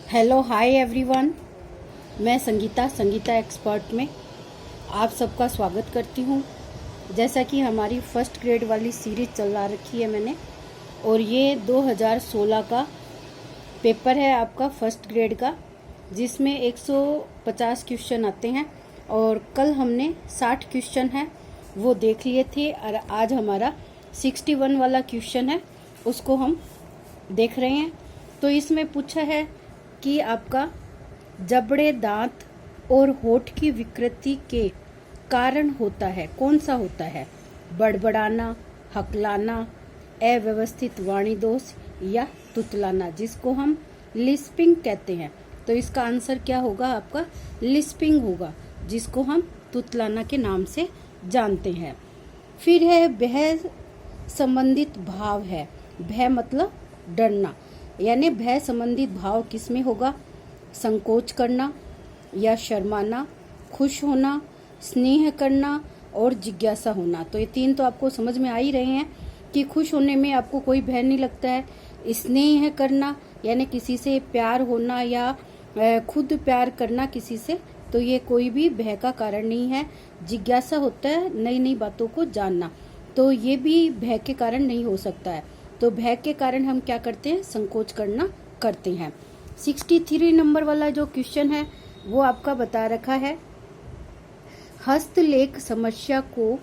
Hello hi everyone. मैं Sangeeta expert में आप सबका स्वागत करती हूँ। जैसा कि हमारी फर्स्ट ग्रेड वाली सीरीज चला रखी है मैंने, और ये 2016 का पेपर है आपका फर्स्ट ग्रेड का, जिसमें 150 क्वेश्चन आते हैं। और कल हमने 60 क्वेश्चन है वो देख लिए थे, और आज हमारा 61 वाला क्वेश्चन है, उसको हम देख रहे हैं। तो इसमें पूछा है कि आपका जबड़े, दांत और होठ की विकृति के कारण होता है, कौन सा होता है? बड़बड़ाना, हकलाना, अव्यवस्थित वाणी दोष या तुतलाना, जिसको हम लिस्पिंग कहते हैं। तो इसका आंसर क्या होगा? आपका लिस्पिंग होगा, जिसको हम तुतलाना के नाम से जानते हैं। फिर है भय संबंधित भाव है। भय मतलब डरना, यानी भय संबंधित भाव किसमें होगा? संकोच करना या शर्माना, खुश होना, स्नेह करना और जिज्ञासा होना। तो ये तीन तो आपको समझ में आ ही रहे हैं कि खुश होने में आपको कोई भय नहीं लगता है। स्नेह करना यानी किसी से प्यार होना या खुद प्यार करना किसी से, तो ये कोई भी भय का कारण नहीं है। जिज्ञासा होता है नई नई बातों को जानना, तो ये भी भय के कारण नहीं हो सकता है। तो भय के कारण हम क्या करते हैं? संकोच करना करते हैं। 63 नंबर वाला जो क्वेश्चन है वो आपका बता रखा है, हस्तलेख समस्या को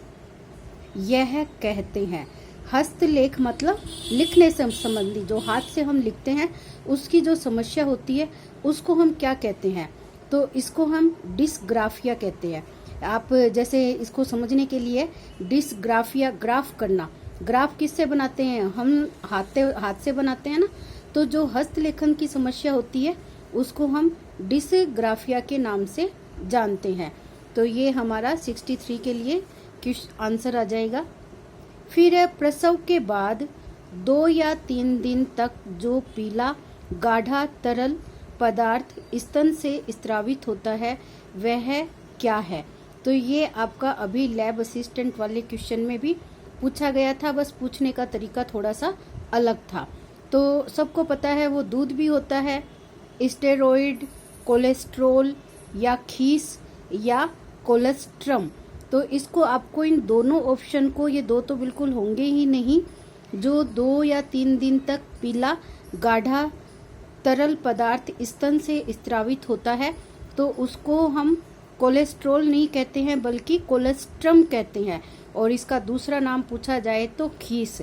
यह कहते हैं। हस्तलेख मतलब लिखने से संबंधी, जो हाथ से हम लिखते हैं उसकी जो समस्या होती है उसको हम क्या कहते हैं? तो इसको हम डिस्ग्राफिया कहते हैं। आप जैसे इसको समझने के लिए डिस्ग्राफिया, ग्राफ करना, ग्राफ किससे बनाते हैं? हम हाथ से बनाते हैं ना। तो जो हस्तलेखन की समस्या होती है उसको हम डिस्ग्राफिया के नाम से जानते हैं। तो ये हमारा 63 के लिए आंसर आ जाएगा। फिर है प्रसव के बाद 2 या 3 दिन तक जो पीला गाढ़ा तरल पदार्थ स्तन से स्रावित होता है वह क्या है? तो ये आपका अभी लैब असिस्टेंट वाले क्वेश्चन में भी पूछा गया था, बस पूछने का तरीका थोड़ा सा अलग था। तो सबको पता है वो दूध भी होता है, स्टेरॉइड, कोलेस्ट्रोल या खीस या कोलेस्ट्रम। तो इसको आपको इन दोनों ऑप्शन को, ये दो तो बिल्कुल होंगे ही नहीं, जो 2 या 3 दिन तक पीला गाढ़ा तरल पदार्थ स्तन से स्रावित होता है तो उसको हम कोलेस्ट्रोल नहीं कहते हैं बल्कि कोलेस्ट्रम कहते हैं। और इसका दूसरा नाम पूछा जाए तो खीस।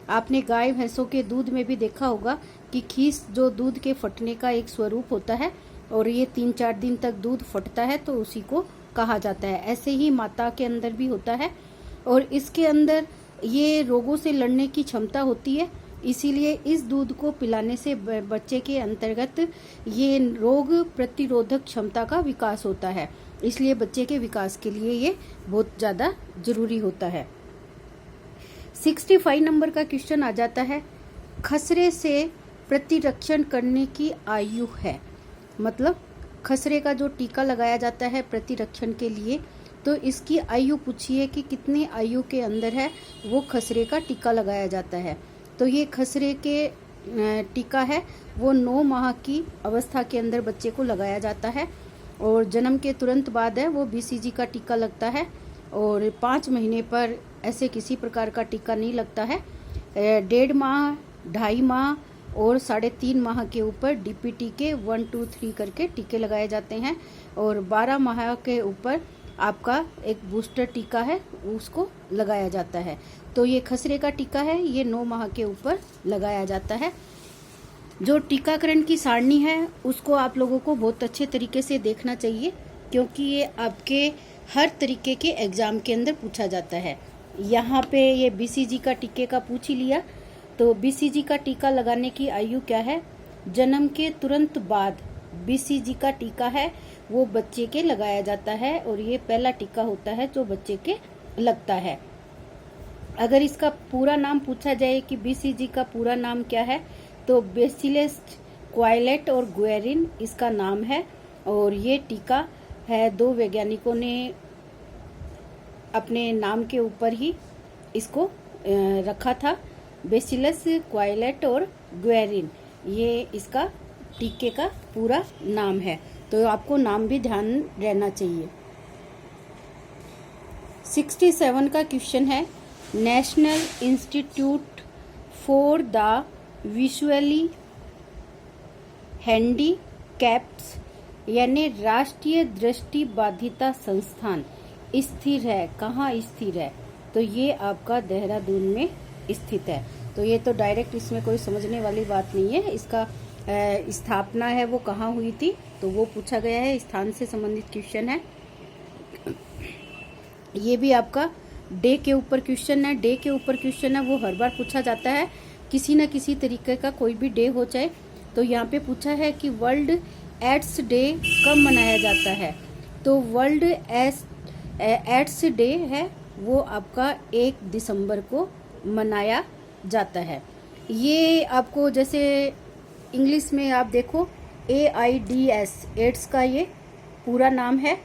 आपने गाय भैंसों के दूध में भी देखा होगा कि खीस जो दूध के फटने का एक स्वरूप होता है, और ये 3-4 दिन तक दूध फटता है तो उसी को कहा जाता है। ऐसे ही माता के अंदर भी होता है, और इसके अंदर ये रोगों से लड़ने की क्षमता होती है, इसीलिए इस दूध को पिलाने से बच्चे के अंतर्गत ये रोग प्रतिरोधक क्षमता का विकास होता है। इसलिए बच्चे के विकास के लिए ये बहुत ज़्यादा जरूरी होता है। 65 नंबर का क्वेश्चन आ जाता है, खसरे से प्रतिरक्षण करने की आयु है। मतलब खसरे का जो टीका लगाया जाता है प्रतिरक्षण के लिए, तो इसकी आयु पूछिए कि कितनी आयु के अंदर है वो खसरे का टीका लगाया जाता है। तो ये खसरे के टीका है वो 9 माह की अवस्था के अंदर बच्चे को लगाया जाता है, और जन्म के तुरंत बाद है वो BCG का टीका लगता है, और 5 महीने पर ऐसे किसी प्रकार का टीका नहीं लगता है। 1.5 माह, 2.5 माह और 3.5 माह के ऊपर DPT के 1, 2, 3 करके टीके लगाए जाते हैं, और 12 माह के ऊपर आपका एक बूस्टर टीका है उसको लगाया जाता है। तो ये खसरे का टीका है, ये 9 माह के ऊपर लगाया जाता है। जो टीकाकरण की सारणी है उसको आप लोगों को बहुत अच्छे तरीके से देखना चाहिए, क्योंकि ये आपके हर तरीके के एग्जाम के अंदर पूछा जाता है। यहाँ पे ये BCG का टीके का पूछ ही लिया, तो BCG का टीका लगाने की आयु क्या है? जन्म के तुरंत बाद BCG का टीका है वो बच्चे के लगाया जाता है, और ये पहला टीका होता है जो बच्चे के लगता है। अगर इसका पूरा नाम पूछा जाए कि BCG का पूरा नाम क्या है, तो बेसिलस क्वाइलेट और गुएरिन इसका नाम है, और ये टीका है 2 वैज्ञानिकों ने अपने नाम के ऊपर ही इसको रखा था, बेसिलस क्वाइलेट और गुएरिन, ये इसका टीके का पूरा नाम है। तो आपको नाम भी ध्यान रहना चाहिए। 67 का क्वेश्चन है, national institute for the visually handicaps यानी राष्ट्रीय दृष्टि बाधिता संस्थान स्थिर है, कहाँ स्थिर है? तो ये आपका देहरादून में स्थित है। तो ये तो डायरेक्ट इसमें कोई समझने वाली बात नहीं है। इसका स्थापना है वो कहाँ हुई थी तो वो पूछा गया है, स्थान से संबंधित क्वेश्चन है। ये भी आपका डे के ऊपर क्वेश्चन है। डे के ऊपर क्वेश्चन है वो हर बार पूछा जाता है, किसी न किसी तरीके का कोई भी डे हो चाहे। तो यहाँ पे पूछा है कि वर्ल्ड एड्स डे कब मनाया जाता है? तो वर्ल्ड एड्स डे है वो आपका 1 दिसंबर को मनाया जाता है। ये आपको जैसे इंग्लिश में आप देखो AIDS एड्स का ये पूरा नाम है,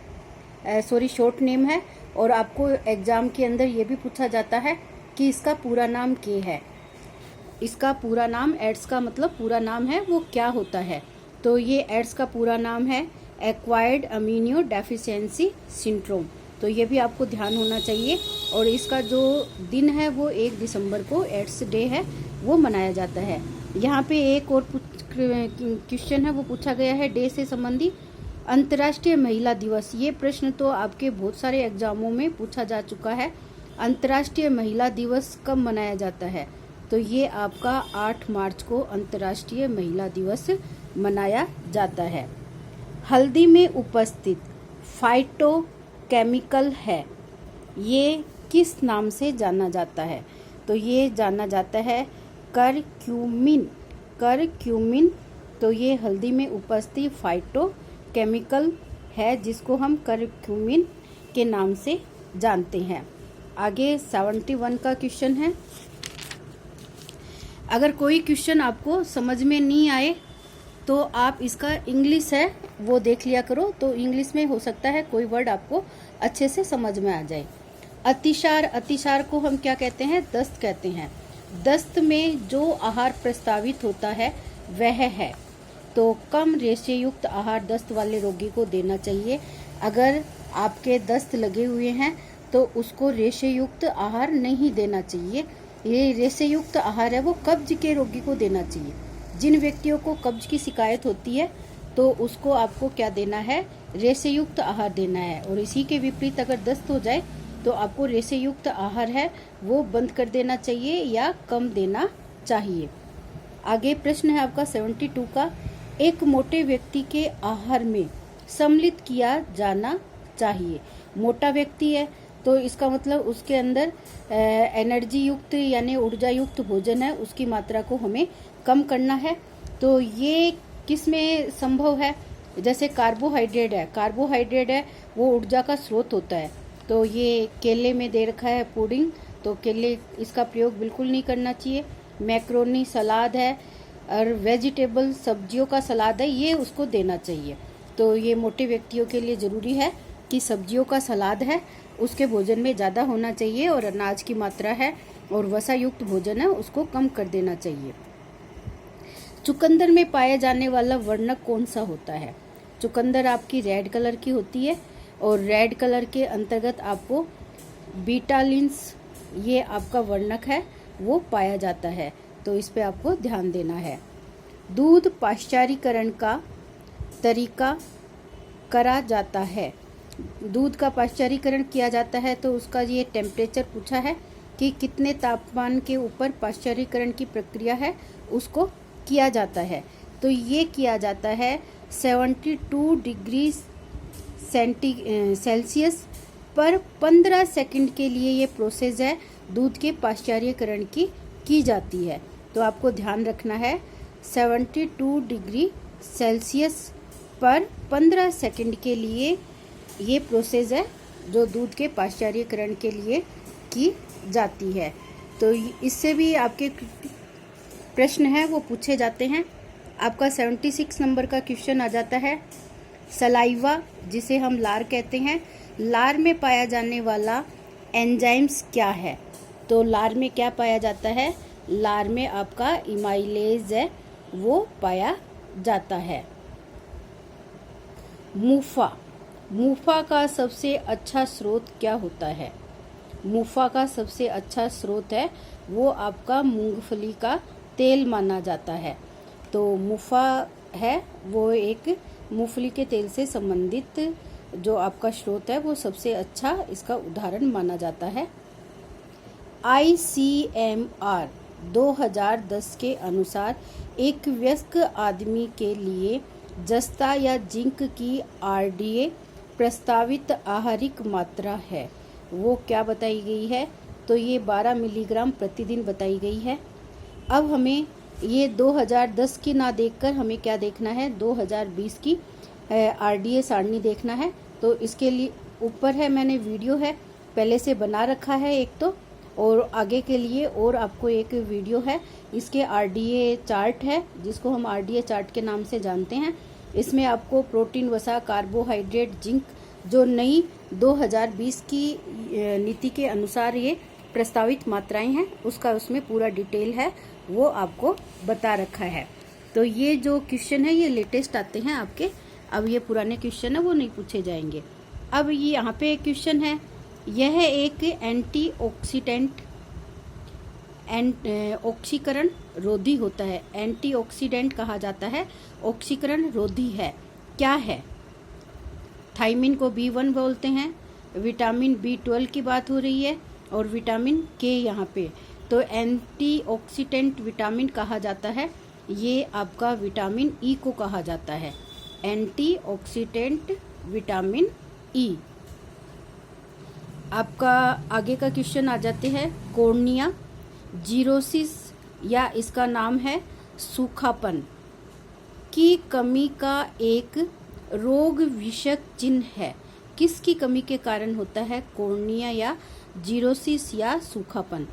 शॉर्ट नेम है। और आपको एग्जाम के अंदर ये भी पूछा जाता है कि इसका पूरा नाम क्या है। इसका पूरा नाम, एड्स का मतलब पूरा नाम है वो क्या होता है? तो ये एड्स का पूरा नाम है एक्वायर्ड अमीनो डेफिशिएंसी सिंड्रोम। तो ये भी आपको ध्यान होना चाहिए। और इसका जो दिन है वो 1 दिसंबर को एड्स डे है वो मनाया जाता है। यहाँ पे एक और क्वेश्चन है वो पूछा गया है डे से संबंधी, अंतर्राष्ट्रीय महिला दिवस। ये प्रश्न तो आपके बहुत सारे एग्जामों में पूछा जा चुका है। अंतर्राष्ट्रीय महिला दिवस कब मनाया जाता है? तो ये आपका 8 मार्च को अंतर्राष्ट्रीय महिला दिवस मनाया जाता है। हल्दी में उपस्थित फाइटोकेमिकल है, ये किस नाम से जाना जाता है? तो ये जाना जाता है करक्यूमिन। करक्यूमिन। तो ये हल्दी में उपस्थित फाइटोकेमिकल है जिसको हम करक्यूमिन के नाम से जानते हैं। आगे 71 का क्वेश्चन है। अगर कोई क्वेश्चन आपको समझ में नहीं आए तो आप इसका इंग्लिश है वो देख लिया करो, तो इंग्लिश में हो सकता है कोई वर्ड आपको अच्छे से समझ में आ जाए। अतिसार, अतिसार को हम क्या कहते हैं? दस्त कहते हैं। दस्त में जो आहार प्रस्तावित होता है वह है, तो कम रेशे युक्त आहार दस्त वाले रोगी को देना चाहिए। अगर आपके दस्त लगे हुए हैं तो उसको रेशे युक्त आहार नहीं देना चाहिए। ये रेशे युक्त आहार है वो कब्ज के रोगी को देना चाहिए। जिन व्यक्तियों को कब्ज की शिकायत होती है तो उसको आपको क्या देना है? रेशे युक्त आहार देना है। और इसी के विपरीत अगर दस्त हो जाए तो आपको रेशे युक्त आहार है वो बंद कर देना चाहिए या कम देना चाहिए। आगे प्रश्न है आपका 72 का, एक मोटे व्यक्ति के आहार में सम्मिलित किया जाना चाहिए। मोटा व्यक्ति है तो इसका मतलब उसके अंदर एनर्जी युक्त यानी ऊर्जा युक्त भोजन है उसकी मात्रा को हमें कम करना है। तो ये किस में संभव है? जैसे कार्बोहाइड्रेट है, कार्बोहाइड्रेट है वो ऊर्जा का स्रोत होता है। तो ये केले में दे रखा है पुडिंग, तो केले इसका प्रयोग बिल्कुल नहीं करना चाहिए। मैक्रोनी सलाद है और वेजिटेबल सब्जियों का सलाद है ये उसको देना चाहिए। तो ये मोटे व्यक्तियों के लिए ज़रूरी है कि सब्जियों का सलाद है उसके भोजन में ज़्यादा होना चाहिए और अनाज की मात्रा है और वसा युक्त भोजन है उसको कम कर देना चाहिए। चुकंदर में पाया जाने वाला वर्णक कौन सा होता है? चुकंदर आपकी रेड कलर की होती है और रेड कलर के अंतर्गत आपको बीटालिन्स ये आपका वर्णक है वो पाया जाता है। तो इस पे आपको ध्यान देना है। दूध पाश्चरीकरण का तरीका करा जाता है। दूध का पाश्चरीकरण किया जाता है तो उसका ये टेम्परेचर पूछा है कि कितने तापमान के ऊपर पाश्चरीकरण की प्रक्रिया है उसको किया जाता है। तो ये किया जाता है 72 डिग्री सेल्सियस पर 15 सेकंड के लिए ये प्रोसेस है दूध के पाश्चरीकरण की जाती है। तो आपको ध्यान रखना है 72 डिग्री सेल्सियस पर 15 सेकंड के लिए ये प्रोसेस है जो दूध के पाश्चरीकरण के लिए की जाती है। तो इससे भी आपके प्रश्न है वो पूछे जाते हैं। आपका 76 नंबर का क्वेश्चन आ जाता है, सलाइवा जिसे हम लार कहते हैं, लार में पाया जाने वाला एंजाइम्स क्या है? तो लार में क्या पाया जाता है? लार में आपका इमाइलेज है वो पाया जाता है। मुफा का सबसे अच्छा स्रोत क्या होता है? मुफा का सबसे अच्छा स्रोत है वो आपका मूंगफली का तेल माना जाता है। तो मुफा है वो एक मूंगफली के तेल से संबंधित जो आपका स्रोत है वो सबसे अच्छा इसका उदाहरण माना जाता है। ICMR 2010 के अनुसार एक वयस्क आदमी के लिए जस्ता या जिंक की RDA प्रस्तावित आहारिक मात्रा है, वो क्या बताई गई है? तो ये 12 मिलीग्राम प्रतिदिन बताई गई है। अब हमें ये 2010 की ना देखकर हमें क्या देखना है, 2020 की RDA सारणी देखना है। तो इसके लिए ऊपर है, मैंने वीडियो है पहले से बना रखा है एक तो, और आगे के लिए और आपको एक वीडियो है, इसके RDA चार्ट है जिसको हम RDA चार्ट के नाम से जानते हैं। इसमें आपको प्रोटीन, वसा, कार्बोहाइड्रेट, जिंक जो नई 2020 की नीति के अनुसार ये प्रस्तावित मात्राएं हैं उसका उसमें पूरा डिटेल है, वो आपको बता रखा है। तो ये जो क्वेश्चन है ये लेटेस्ट आते हैं आपके, अब ये पुराने क्वेश्चन है वो नहीं पूछे जाएंगे। अब ये यहाँ पे एक क्वेश्चन है, यह एक एंटीऑक्सीडेंट ऑक्सीकरण रोधी होता है। एंटीऑक्सीडेंट कहा जाता है, ऑक्सीकरण रोधी है, क्या है? थायमिन को B1 बोलते हैं, विटामिन B12 की बात हो रही है और विटामिन K यहाँ पे। तो एंटीऑक्सीडेंट विटामिन कहा जाता है, ये आपका विटामिन E को कहा जाता है, एंटीऑक्सीडेंट विटामिन E। आपका आगे का क्वेश्चन आ जाते हैं, कॉर्निया जीरोसिस या इसका नाम है सूखापन की कमी का एक रोग विषयक चिन्ह है, किसकी कमी के कारण होता है कॉर्निया या जीरोसिस या सूखापन?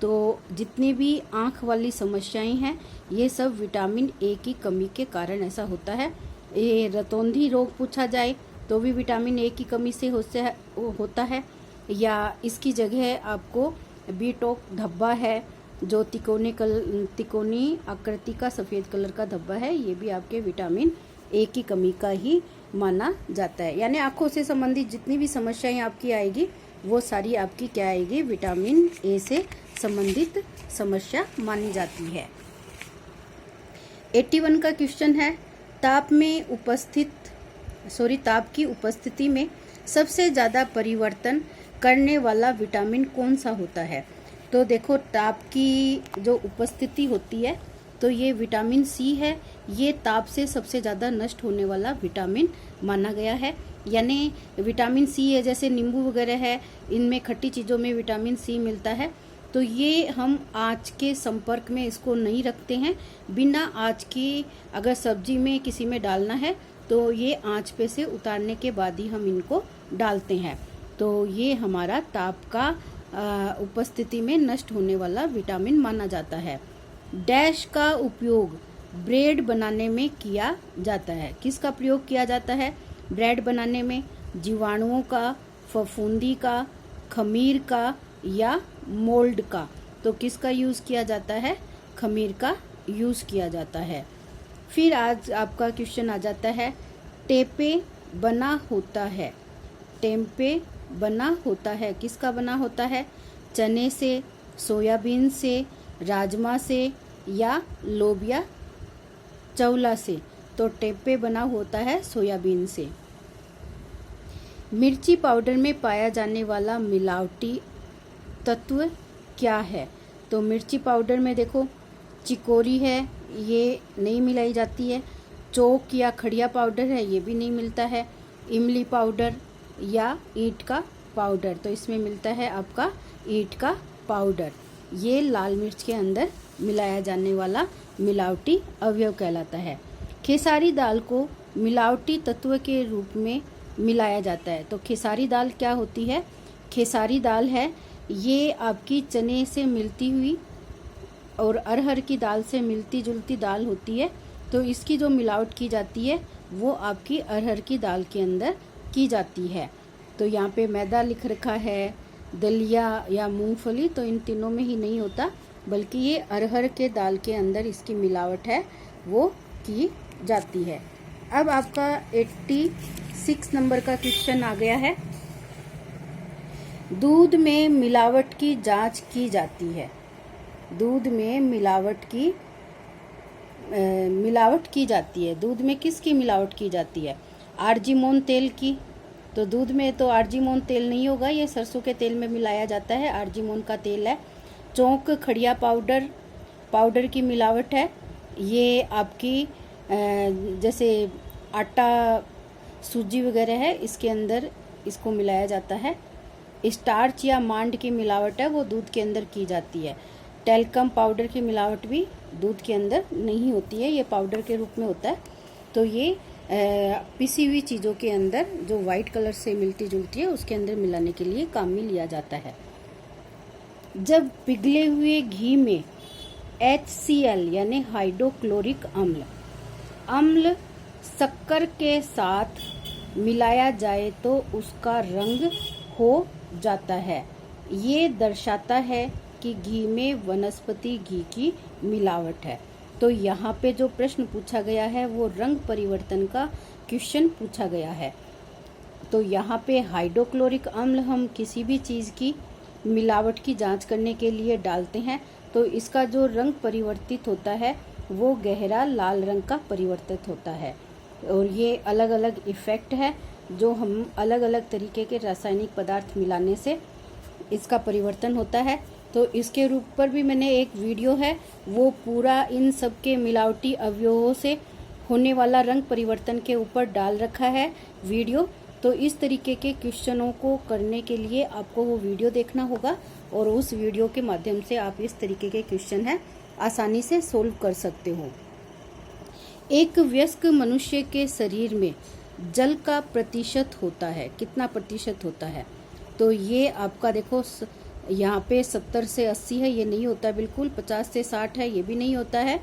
तो जितनी भी आँख वाली समस्याएं हैं ये सब विटामिन ए की कमी के कारण ऐसा होता है। ये रतौंधी रोग पूछा जाए तो भी विटामिन ए की कमी से होता है, या इसकी जगह आपको बीटॉक धब्बा है जो तिकोनी आकृति का सफ़ेद कलर का धब्बा है, ये भी आपके विटामिन ए की कमी का ही माना जाता है। यानी आँखों से संबंधित जितनी भी समस्याएं आपकी आएगी वो सारी आपकी क्या आएगी, विटामिन ए से संबंधित समस्या मानी जाती है। 81 का क्वेश्चन है, ताप की उपस्थिति में सबसे ज़्यादा परिवर्तन करने वाला विटामिन कौन सा होता है? तो देखो ताप की जो उपस्थिति होती है तो ये विटामिन सी है, ये ताप से सबसे ज़्यादा नष्ट होने वाला विटामिन माना गया है। यानी विटामिन सी है, जैसे नींबू वगैरह है इनमें खट्टी चीज़ों में विटामिन सी मिलता है, तो ये हम आँच के संपर्क में इसको नहीं रखते हैं। बिना आँच की अगर सब्जी में किसी में डालना है तो ये आँच पे से उतारने के बाद ही हम इनको डालते हैं। तो ये हमारा ताप का उपस्थिति में नष्ट होने वाला विटामिन माना जाता है। डैश का उपयोग ब्रेड बनाने में किया जाता है, किसका प्रयोग किया जाता है ब्रेड बनाने में? जीवाणुओं का, फफूंदी का, खमीर का या मोल्ड का? तो किसका यूज़ किया जाता है? खमीर का यूज़ किया जाता है। फिर आज आपका क्वेश्चन आ जाता है, टेपे बना होता है। टेम्पे बना होता है, किसका बना होता है? चने से, सोयाबीन से, राजमा से या लोबिया चौला से? तो टेम्पे बना होता है सोयाबीन से। मिर्ची पाउडर में पाया जाने वाला मिलावटी तत्व क्या है? तो मिर्ची पाउडर में देखो चिकोरी है, ये नहीं मिलाई जाती है। चौक या खड़िया पाउडर है, ये भी नहीं मिलता है। इमली पाउडर या ईंट का पाउडर, तो इसमें मिलता है आपका ईंट का पाउडर। ये लाल मिर्च के अंदर मिलाया जाने वाला मिलावटी अवयव कहलाता है। खेसारी दाल को मिलावटी तत्व के रूप में मिलाया जाता है। तो खेसारी दाल क्या होती है? खेसारी दाल है ये आपकी चने से मिलती हुई और अरहर की दाल से मिलती जुलती दाल होती है। तो इसकी जो मिलावट की जाती है वो आपकी अरहर की दाल के अंदर की जाती है। तो यहाँ पे मैदा लिख रखा है, दलिया या मूंगफली, तो इन तीनों में ही नहीं होता, बल्कि ये अरहर के दाल के अंदर इसकी मिलावट है वो की जाती है। अब आपका 86 नंबर का क्वेश्चन आ गया है। दूध में मिलावट की जांच की जाती है। दूध में मिलावट की जाती है। दूध में किसकी मिलावट की जाती है? आर्जिमोन तेल की। तो दूध में तो आर्जिमोन तेल नहीं होगा, ये सरसों के तेल में मिलाया जाता है, आर्जिमोन का तेल है। चौंक खड़िया पाउडर की मिलावट है। ये आपकी जैसे आटा सूजी वगैरह है, इसके अंदर इसको मिलाया जाता है। स्टार्च या मांड की मिलावट है, वो दूध के अंदर की जाती है। टेल्कम पाउडर की मिलावट भी दूध के अंदर नहीं होती है, ये पाउडर के रूप में होता है। तो ये पिसी हुई चीज़ों के अंदर जो वाइट कलर से मिलती जुलती है उसके अंदर मिलाने के लिए काम में लिया जाता है। जब पिघले हुए घी में HCl यानी हाइड्रोक्लोरिक अम्ल शक्कर के साथ मिलाया जाए तो उसका रंग हो जाता है। ये दर्शाता है कि घी में वनस्पति घी की मिलावट है। तो यहाँ पे जो प्रश्न पूछा गया है वो रंग परिवर्तन का क्वेश्चन पूछा गया है। तो यहाँ पे हाइड्रोक्लोरिक अम्ल हम किसी भी चीज़ की मिलावट की जांच करने के लिए डालते हैं, तो इसका जो रंग परिवर्तित होता है वो गहरा लाल रंग का परिवर्तित होता है। और ये अलग अलग इफ़ेक्ट है जो हम अलग अलग तरीके के रासायनिक पदार्थ मिलाने से इसका परिवर्तन होता है। तो इसके रूप पर भी मैंने एक वीडियो है, वो पूरा इन सब के मिलावटी अवयवों से होने वाला रंग परिवर्तन के ऊपर डाल रखा है वीडियो। तो इस तरीके के क्वेश्चनों को करने के लिए आपको वो वीडियो देखना होगा और उस वीडियो के माध्यम से आप इस तरीके के क्वेश्चन है आसानी से सोल्व कर सकते हो। एक वयस्क मनुष्य के शरीर में जल का प्रतिशत होता है, कितना प्रतिशत होता है? तो ये आपका देखो यहाँ पे 70 से 80 है, ये नहीं होता बिल्कुल। 50 से 60 है, ये भी नहीं होता है।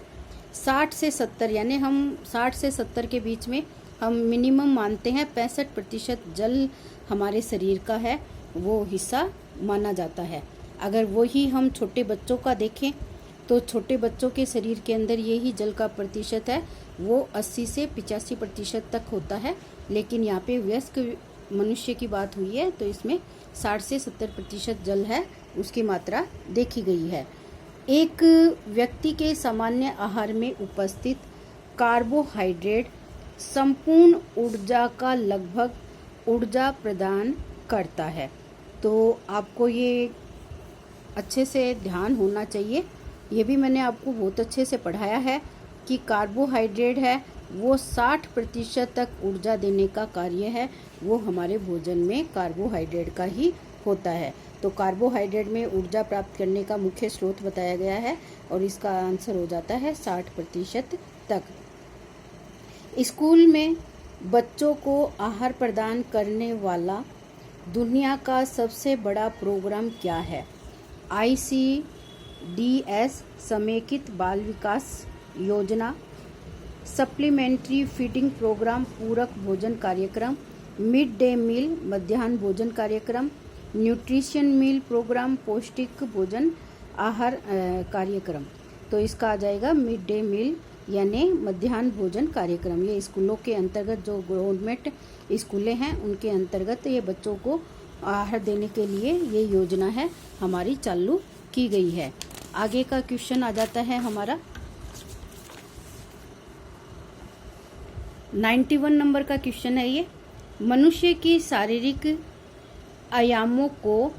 60 से 70 यानी हम 60 से 70 के बीच में हम मिनिमम मानते हैं। 65% जल हमारे शरीर का है, वो हिस्सा माना जाता है। अगर वही हम छोटे बच्चों का देखें तो छोटे बच्चों के शरीर के अंदर यही जल का प्रतिशत है वो 80 से 85% तक होता है। लेकिन यहाँ पे वयस्क मनुष्य की बात हुई है तो इसमें 60 से 70% जल है, उसकी मात्रा देखी गई है। एक व्यक्ति के सामान्य आहार में उपस्थित कार्बोहाइड्रेट संपूर्ण ऊर्जा का लगभग ऊर्जा प्रदान करता है। तो आपको ये अच्छे से ध्यान होना चाहिए। ये भी मैंने आपको बहुत अच्छे से पढ़ाया है कि कार्बोहाइड्रेट है वो 60% तक ऊर्जा देने का कार्य है, वो हमारे भोजन में कार्बोहाइड्रेट का ही होता है। तो कार्बोहाइड्रेट में ऊर्जा प्राप्त करने का मुख्य स्रोत बताया गया है और इसका आंसर हो जाता है 60% तक। स्कूल में बच्चों को आहार प्रदान करने वाला दुनिया का सबसे बड़ा प्रोग्राम क्या है? ICDS समेकित बाल विकास योजना, सप्लीमेंट्री फीडिंग प्रोग्राम पूरक भोजन कार्यक्रम, मिड डे मील मध्याह्न भोजन कार्यक्रम, न्यूट्रिशन मील प्रोग्राम पौष्टिक भोजन आहार कार्यक्रम। तो इसका आ जाएगा मिड डे मील यानी मध्याह्न भोजन कार्यक्रम। ये स्कूलों के अंतर्गत जो गवर्नमेंट स्कूलें हैं उनके अंतर्गत ये बच्चों को आहार देने के लिए ये योजना है हमारी चालू की गई है। आगे का क्वेश्चन आ जाता है हमारा 91 नंबर का क्वेश्चन है ये। मनुष्य की शारीरिक आयामों को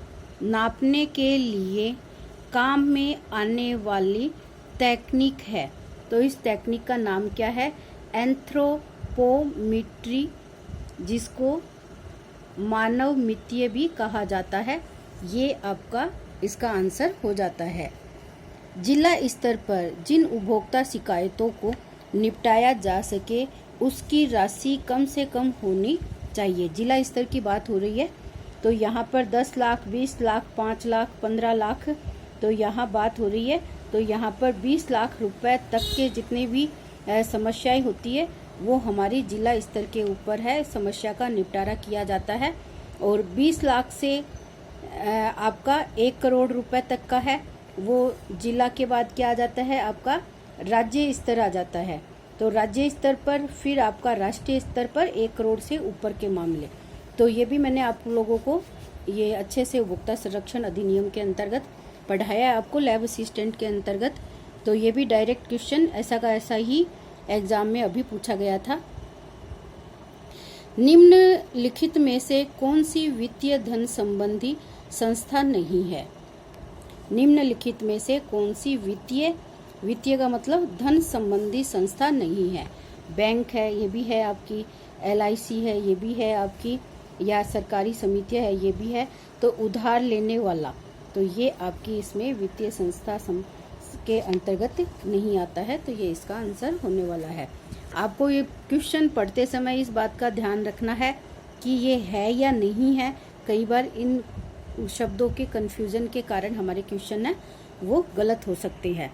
नापने के लिए काम में आने वाली तकनीक है, तो इस तकनीक का नाम क्या है? एंथ्रोपोमेट्री, जिसको मानवमितीय भी कहा जाता है। ये आपका इसका आंसर हो जाता है। जिला स्तर पर जिन उपभोक्ता शिकायतों को निपटाया जा सके उसकी राशि कम से कम होनी चाहिए। जिला स्तर की बात हो रही है तो यहाँ पर 10 लाख, 20 लाख, 5 लाख, 15 लाख, तो यहाँ बात हो रही है तो यहाँ पर 20 लाख रुपए तक के जितने भी समस्याएं होती है वो हमारी जिला स्तर के ऊपर है, समस्या का निपटारा किया जाता है। और 20 लाख से आपका 1 करोड़ रुपए तक का है वो जिला के बाद क्या आ जाता है? आपका राज्य स्तर आ जाता है। तो राज्य स्तर पर, फिर आपका राष्ट्रीय स्तर पर 1 करोड़ से ऊपर के मामले। तो ये भी मैंने आप लोगों को ये अच्छे से उपभोक्ता संरक्षण अधिनियम के अंतर्गत पढ़ाया है, आपको लैब असिस्टेंट के अंतर्गत। तो ये भी डायरेक्ट क्वेश्चन ऐसा का ऐसा ही एग्जाम में अभी पूछा गया था। निम्नलिखित में से कौन सी वित्तीय धन संबंधी संस्था नहीं है? निम्नलिखित में से कौन सी वित्तीय का मतलब धन संबंधी संस्था नहीं है? बैंक है, ये भी है आपकी, LIC है, ये भी है आपकी, या सरकारी समितियां है, ये भी है। तो उधार लेने वाला, तो ये आपकी इसमें वित्तीय संस्था के अंतर्गत नहीं आता है। तो ये इसका आंसर होने वाला है। आपको ये क्वेश्चन पढ़ते समय इस बात का ध्यान रखना है कि ये है या नहीं है। कई बार इन शब्दों के कंफ्यूजन के कारण हमारे क्वेश्चन है वो गलत हो सकते हैं।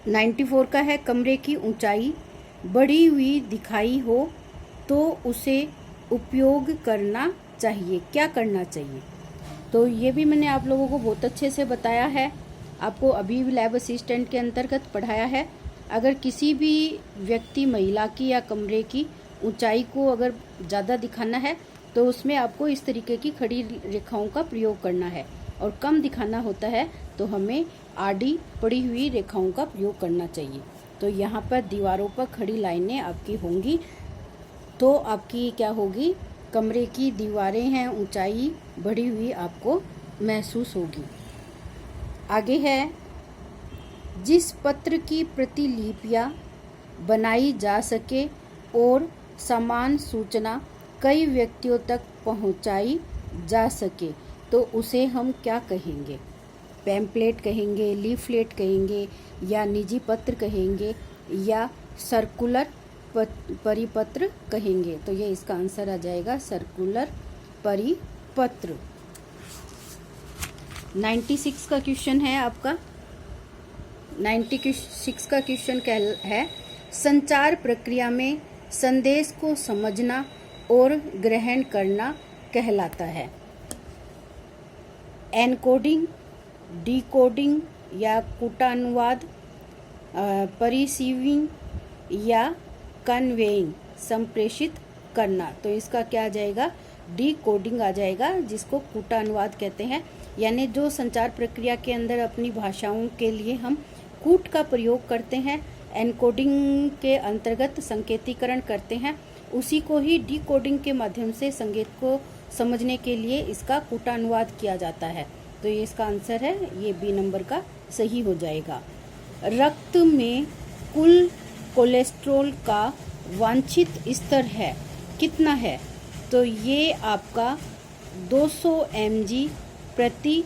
94 का है, कमरे की ऊंचाई बढ़ी हुई दिखाई हो तो उसे उपयोग करना चाहिए, क्या करना चाहिए? तो ये भी मैंने आप लोगों को बहुत अच्छे से बताया है, आपको अभी भी लैब असिस्टेंट के अंतर्गत पढ़ाया है। अगर किसी भी व्यक्ति, महिला की या कमरे की ऊंचाई को अगर ज़्यादा दिखाना है तो उसमें आपको इस तरीके की खड़ी रेखाओं का प्रयोग करना है, और कम दिखाना होता है तो हमें आड़ी पड़ी हुई रेखाओं का प्रयोग करना चाहिए। तो यहाँ पर दीवारों पर खड़ी लाइनें आपकी होंगी, तो आपकी क्या होगी, कमरे की दीवारें हैं, ऊंचाई बढ़ी हुई आपको महसूस होगी। आगे है, जिस पत्र की प्रतिलिपियां बनाई जा सके और समान सूचना कई व्यक्तियों तक पहुंचाई जा सके तो उसे हम क्या कहेंगे? पैम्पलेट कहेंगे, लीफलेट कहेंगे, या निजी पत्र कहेंगे, या सर्कुलर परिपत्र कहेंगे? तो ये इसका आंसर आ जाएगा सर्कुलर परिपत्र। 96 का क्वेश्चन है आपका। 96 का क्वेश्चन है, संचार प्रक्रिया में संदेश को समझना और ग्रहण करना कहलाता है एनकोडिंग, डिकोडिंग या कूटानुवाद, परिसीविंग या कन्वेइंग, संप्रेषित करना। तो इसका क्या आ जाएगा, डिकोडिंग आ जाएगा, जिसको कूटानुवाद कहते हैं। यानी जो संचार प्रक्रिया के अंदर अपनी भाषाओं के लिए हम कूट का प्रयोग करते हैं, एनकोडिंग के अंतर्गत संकेतीकरण करते हैं, उसी को ही डिकोडिंग के माध्यम से संगीत को समझने के लिए इसका कूटानुवाद किया जाता है। तो ये इसका आंसर है, ये बी नंबर का सही हो जाएगा। रक्त में कुल कोलेस्ट्रॉल का वांछित स्तर है, कितना है? तो ये आपका 200 mg प्रति